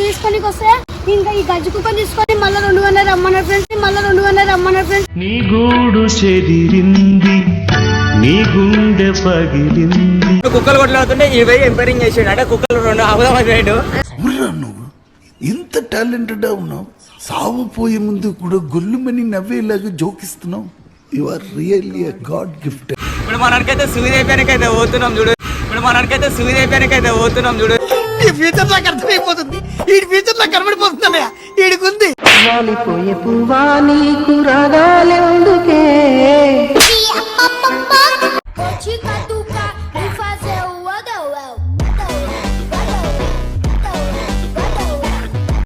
తీసుకొని వస్తే ఇంకా ఈ గజ్జి కుక్కని తీసుకొని మళ్ళీ 200 రమ్మన్నారు ఫ్రెండ్స్. నీ గూడు చెదిరింది, నీ గుండె పగిలింది. కుక్కలు కొట్లాడుతుంటే ఇవై ఎంపైరింగ్ చేసాడు అంటే కుక్కలు 2 అవదామన్నాడు. నువ్వు ఇంత టాలెంటెడ్ ఉన్నావు, సావు పోయే ముందు కూడా గొల్లుమని నవ్వేలాగా జోకిస్తున్నావు. You are really a god gift. ఇప్పుడు మనకైతే సూది అయిపోయానికైతే పోతున్నాం చూడు. ఈ ఫ్యూచర్ నాకు అర్థమైపోతుంది, ఈ ఫ్యూచర్ నాకు కనబడిపోతుంది. ఈడికుంది వాలిపోయే పువ్వా నీకు రాగాలెందుకే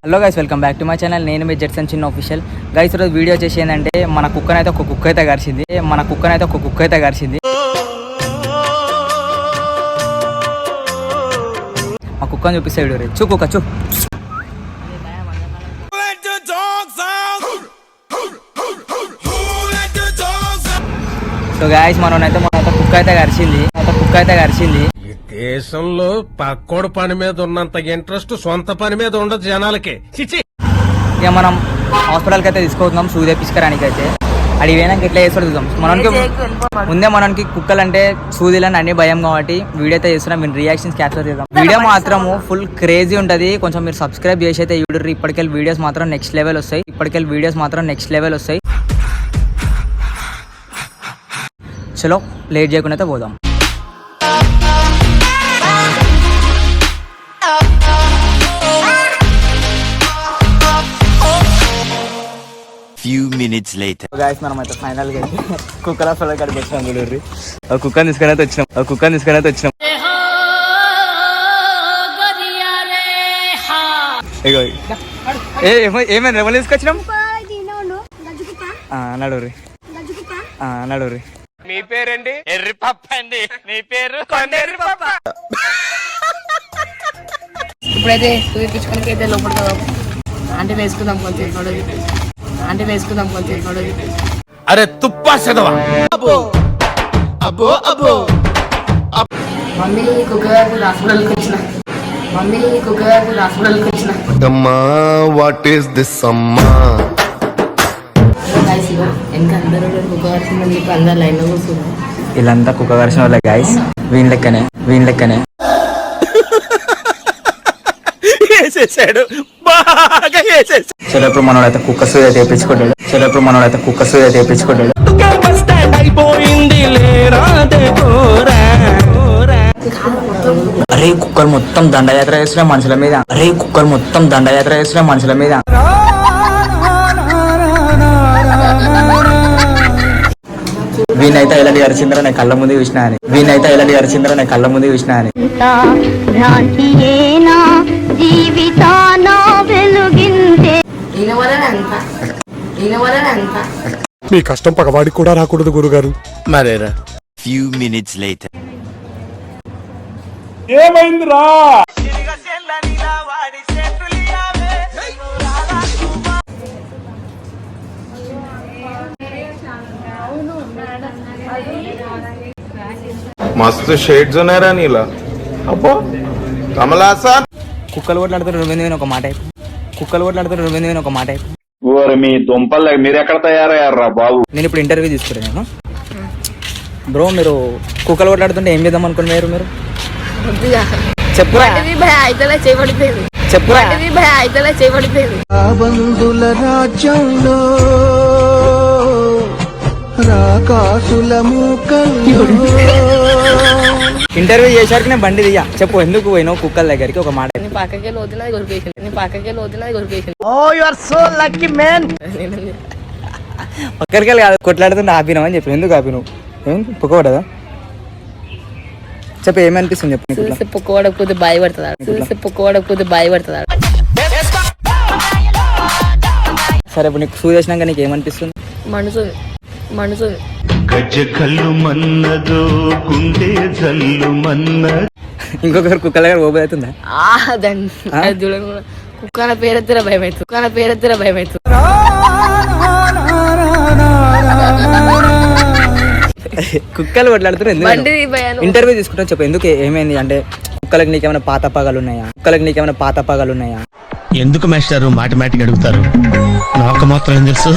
hello guys, welcome back to my channel. నేను మీ జెట్సన్ చిన్న ఆఫీషియల్. గైస్ ఈరోజు వీడియో వచ్చేసి ఏంటంటే మన కుక్కనైతే ఒక కుక్క అయితే గరిచింది. మా కుక్కని చూపిస్తే వీడియో రే. చూ కుక్క చూ. సో గైస్ మనమైతే కుక్క అయితే గరిచింది. ఈ దేశంలో పక్కోడు పని మీద ఉన్నంత ఇంట్రెస్ట్ సొంత పని మీద ఉండదు జనాలకి. ఇక మనం హాస్పిటల్కి అయితే తీసుకుపోతున్నాం సూది తెప్పించుకోవడానికి. అయితే అడిగి పోయినాక ఎట్లా చేస్తాడు చూద్దాం. మనకి కుక్కలు అంటే సూదిలని అన్ని భయం కాబట్టి వీడియో అయితే చేస్తున్నాం. మీరు రియాక్షన్స్ క్యాప్చర్ చేద్దాం. వీడియో మాత్రము ఫుల్ క్రేజీ ఉంటుంది. కొంచెం మీరు సబ్స్క్రైబ్ చేసి అయితే చూడరు. ఇప్పటికెళ్ళి వీడియోస్ మాత్రం నెక్స్ట్ లెవెల్ వస్తాయి. చలో లేట్ చేయకుండా అయితే పోదాం. Few minutes later. గాయ్స్ మనం అయితే ఫైనల్ గా కుక్కల హాస్పిటల్ కాడికి వచ్చినాం చూడండి. ఆ కుక్కని తీసుకొని అయితే వచ్చినాం. ఏమైనా ఎవరు తీసుకొచ్చినాం నడు రీ. మీ పేరండి? ఎర్రి పప్ప అండి. మీ పేరు? కొండెర్రి పప్ప. ఇప్పుడైతే చూపించుకోనికి అయితే లోపల అంటే వేసుకుందాం కొంచెం అరే తుప్పా చదవా. మమ్మీ కుక్క హాస్పిటల్కి వచ్చిన అమ్మా వాట్ ఈస్ దిస్ అమ్మా? ఇంకా అందరూ కుక్క కరిచిందని చెప్పి అందరు లైన్ లో కూర్చున్నారు. వీళ్ళంతా కుక్క కరిచిన వాళ్ళే గాయస్. వీని లెక్కనే వేసేసాడు, బాగా వేసేసాడు. చలో ఇప్పుడు మనోడైతే కుక్క సూది తెప్పించుకుంటాడు. అరే కుక్కలు మొత్తం దండయాత్ర చేస్తున్నా మనుషుల మీద. వీనైతే ఎలాంటి అరిచిందరో నేను కళ్ళ ముందు చూసినా అని. మీ కష్టం పగవాడికి కూడా రాకూడదు గురుగారు. మరేరా. Few minutes later. ఏమైందిరా? మస్తు షేడ్స్ ఉన్నారా నీలా? అబ్బో కమలాసా. కుక్కలు కొట్లాడుతున్న 2 ఒక మాట మీ దుంపల్ మీరు ఎక్కడ తయారయ్యారా బాబు? నేను ఇప్పుడు ఇంటర్వ్యూ తీసుకున్నాను బ్రో. మీరు కుక్కలు కొట్లాడుతుంటే ఏం చేద్దాం అనుకుని మీరు చెప్పురా. బంధుల రాజ్యంలో రాకాసుల మూకల్లో ఇంటర్వ్యూ చేశారు నేను బండి దియ్యా. చెప్పు ఎందుకు పోయినావు కుక్కల దగ్గరికి? ఒక మాట. పక్కకే లోతున్నది కొరికేసింది. పక్కడికి కాదు కొట్లాడుతుంటే ఆపినావు అని చెప్పి. ఎందుకు ఆపినావు? పొక్కపడదా? చెప్పు ఏమనిపిస్తుంది చెప్పు. పొక్కవాడకపోతే భయపడుతుందా? సరే ఇప్పుడు నీకు సూది వేసినాక నీకు ఏమనిపిస్తుంది? మనసు గజ్జ కల్లు మన్నదో గుండె జల్లు మన్న. ఇంకొకరు కుక్కల దగ్గర ఓబోతుందా? కుక్కన పేరెత్తర భయమవుతుంది. కుక్కలు కొట్లాడుతున్నారు ఎందుకు? ఇంటర్వ్యూ తీసుకుంటా చెప్పు ఎందుకు ఏమైంది అంటే కుక్కలకి నీకేమైనా పాత పగలు ఉన్నాయా? ఎందుకు మాస్టారు మాటిమాటికి అడుగుతారు నాకు మాత్రం ఏం తెలుసు